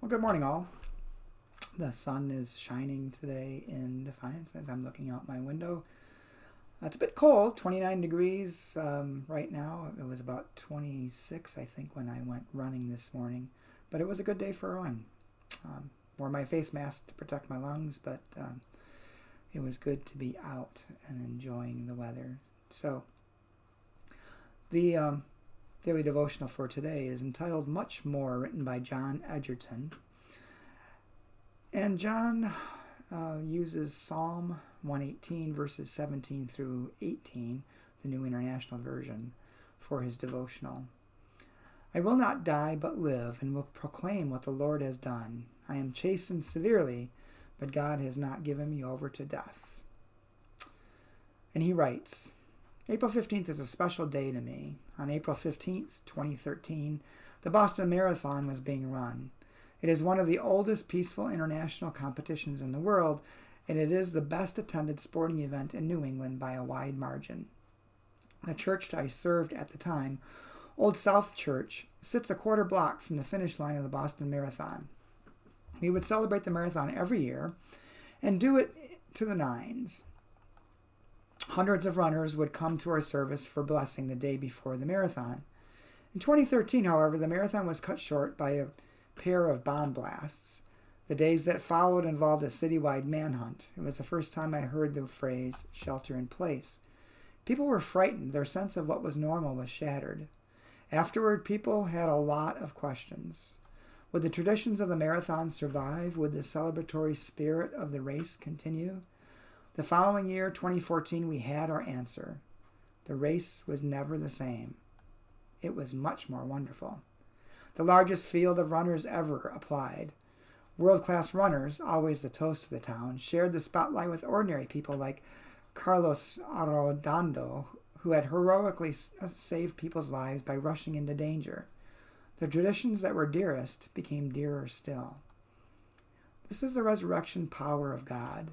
Well, good morning, all. The sun is shining today in Defiance as I'm looking out my window. It's a bit cold, 29 degrees right now. It was about 26, I think, when I went running this morning. But it was a good day for a run. Wore my face mask to protect my lungs, but it was good to be out and enjoying the weather. So, the daily devotional for today is entitled Much More, written by John Edgerton. And John uses Psalm 118, verses 17 through 18, the New International Version, for his devotional. I will not die, but live, and will proclaim what the Lord has done. I am chastened severely, but God has not given me over to death. And he writes, April 15th is a special day to me. On April 15th, 2013, the Boston Marathon was being run. It is one of the oldest peaceful international competitions in the world, and it is the best attended sporting event in New England by a wide margin. The church I served at the time, Old South Church, sits a quarter block from the finish line of the Boston Marathon. We would celebrate the marathon every year and do it to the nines. Hundreds of runners would come to our service for blessing the day before the marathon. In 2013, however, the marathon was cut short by a pair of bomb blasts. The days that followed involved a citywide manhunt. It was the first time I heard the phrase shelter in place. People were frightened. Their sense of what was normal was shattered. Afterward, people had a lot of questions. Would the traditions of the marathon survive? Would the celebratory spirit of the race continue? The following year, 2014, we had our answer. The race was never the same. It was much more wonderful. The largest field of runners ever applied. World-class runners, always the toast of the town, shared the spotlight with ordinary people like Carlos Arredondo, who had heroically saved people's lives by rushing into danger. The traditions that were dearest became dearer still. This is the resurrection power of God.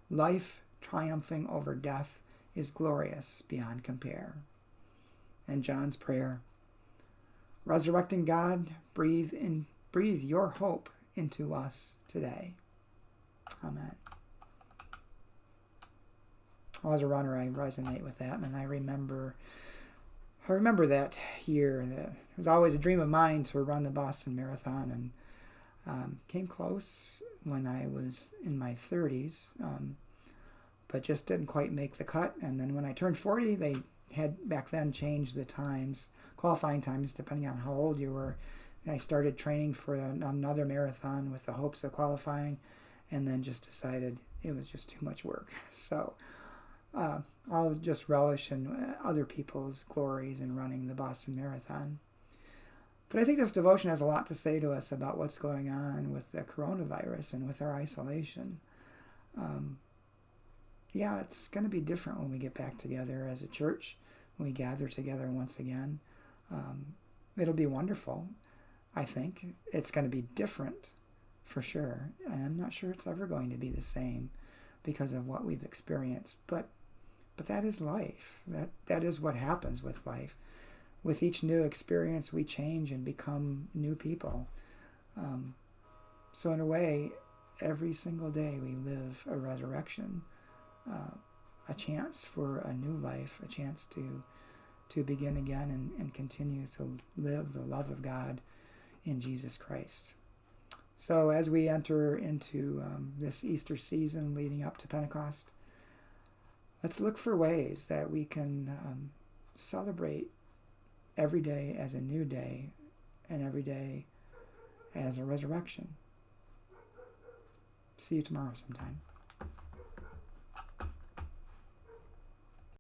Life triumphing over death is glorious beyond compare. And John's prayer, resurrecting God, breathe your hope into us today. Amen. Well, as a runner, I resonate with that, and I remember that year. It was always a dream of mine to run the Boston Marathon, and came close when I was in my 30s, but just didn't quite make the cut. And then when I turned 40, they had back then changed the times, qualifying times, depending on how old you were. And I started training for another marathon with the hopes of qualifying, and then just decided it was just too much work. So I'll just relish in other people's glories in running the Boston Marathon. But I think this devotion has a lot to say to us about what's going on with the coronavirus and with our isolation. It's going to be different when we get back together as a church, when we gather together once again. It'll be wonderful, I think. It's going to be different, for sure. And I'm not sure it's ever going to be the same because of what we've experienced. But that is life. That is what happens with life. With each new experience, we change and become new people. So in a way, every single day we live a resurrection, a chance for a new life, a chance to begin again and continue to live the love of God in Jesus Christ. So as we enter into this Easter season leading up to Pentecost, let's look for ways that we can celebrate every day as a new day and every day as a resurrection. See you tomorrow sometime.